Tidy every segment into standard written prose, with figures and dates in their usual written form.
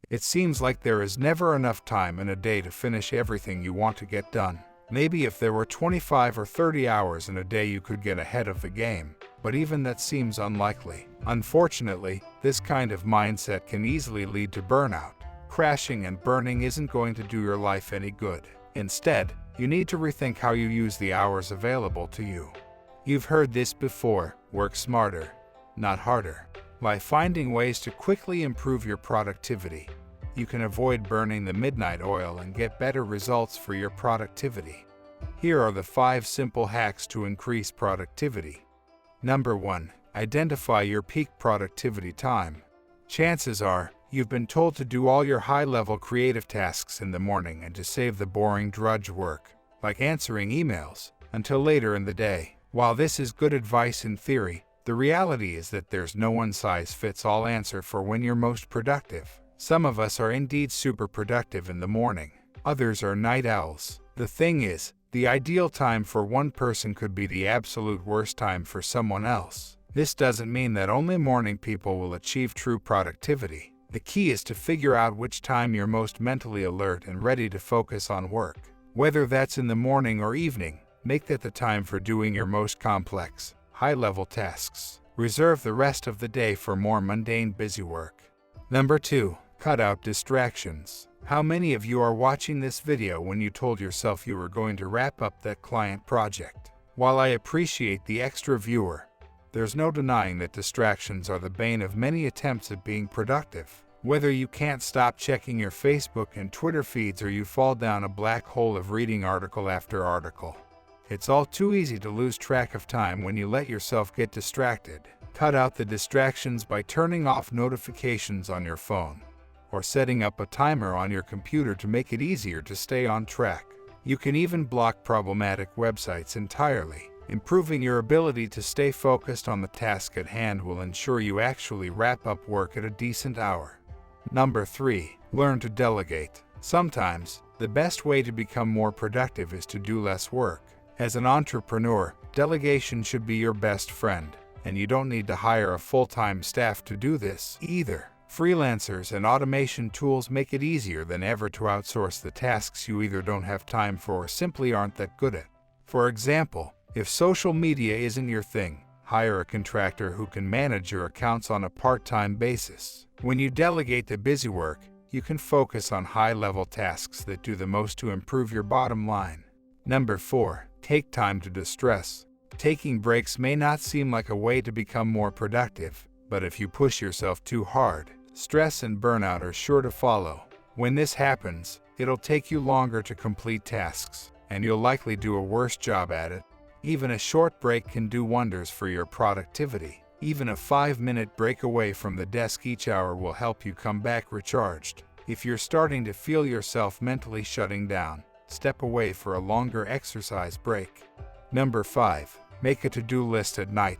It seems like there is never enough time in a day to finish everything you want to get done. Maybe if there were 25 or 30 hours in a day you could get ahead of the game, but even that seems unlikely. Unfortunately, this kind of mindset can easily lead to burnout. Crashing and burning isn't going to do your life any good. Instead, you need to rethink how you use the hours available to you. You've heard this before: work smarter, not harder. By finding ways to quickly improve your productivity, you can avoid burning the midnight oil and get better results for your productivity. Here are the 5 simple hacks to increase productivity. Number 1. Identify your peak productivity time. Chances are, you've been told to do all your high-level creative tasks in the morning and to save the boring drudge work, like answering emails, until later in the day. While this is good advice in theory, the reality is that there's no one-size-fits-all answer for when you're most productive. Some of us are indeed super productive in the morning. Others are night owls. The thing is, the ideal time for one person could be the absolute worst time for someone else. This doesn't mean that only morning people will achieve true productivity. The key is to figure out which time you're most mentally alert and ready to focus on work. Whether that's in the morning or evening, make that the time for doing your most complex, high-level tasks. Reserve the rest of the day for more mundane busy work. Number 2. Cut out distractions. How many of you are watching this video when you told yourself you were going to wrap up that client project? While I appreciate the extra viewer, there's no denying that distractions are the bane of many attempts at being productive. Whether you can't stop checking your Facebook and Twitter feeds or you fall down a black hole of reading article after article, it's all too easy to lose track of time when you let yourself get distracted. Cut out the distractions by turning off notifications on your phone, or setting up a timer on your computer to make it easier to stay on track. You can even block problematic websites entirely. Improving your ability to stay focused on the task at hand will ensure you actually wrap up work at a decent hour. Number 3. Learn to delegate. Sometimes, the best way to become more productive is to do less work. As an entrepreneur, delegation should be your best friend, and you don't need to hire a full-time staff to do this either. Freelancers and automation tools make it easier than ever to outsource the tasks you either don't have time for or simply aren't that good at. For example, if social media isn't your thing, hire a contractor who can manage your accounts on a part-time basis. When you delegate the busy work, you can focus on high-level tasks that do the most to improve your bottom line. Number 4. Take time to distress. Taking breaks may not seem like a way to become more productive, but if you push yourself too hard, stress and burnout are sure to follow. When this happens, it'll take you longer to complete tasks, and you'll likely do a worse job at it. Even a short break can do wonders for your productivity. Even a 5-minute break away from the desk each hour will help you come back recharged. If you're starting to feel yourself mentally shutting down, step away for a longer exercise break. Number 5. Make a to-do list at night.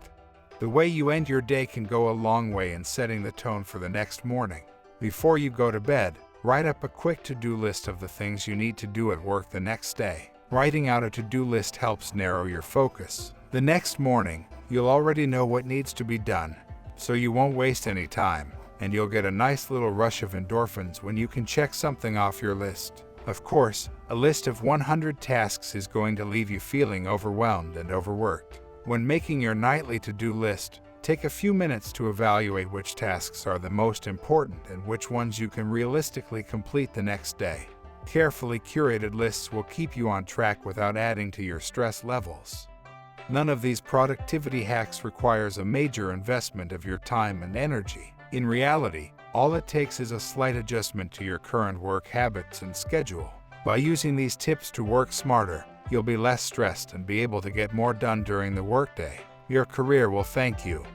The way you end your day can go a long way in setting the tone for the next morning. Before you go to bed, write up a quick to-do list of the things you need to do at work the next day. Writing out a to-do list helps narrow your focus. The next morning, you'll already know what needs to be done, so you won't waste any time, and you'll get a nice little rush of endorphins when you can check something off your list. Of course, a list of 100 tasks is going to leave you feeling overwhelmed and overworked. When making your nightly to-do list, take a few minutes to evaluate which tasks are the most important and which ones you can realistically complete the next day. Carefully curated lists will keep you on track without adding to your stress levels. None of these productivity hacks requires a major investment of your time and energy. In reality, all it takes is a slight adjustment to your current work habits and schedule. By using these tips to work smarter, you'll be less stressed and be able to get more done during the workday. Your career will thank you.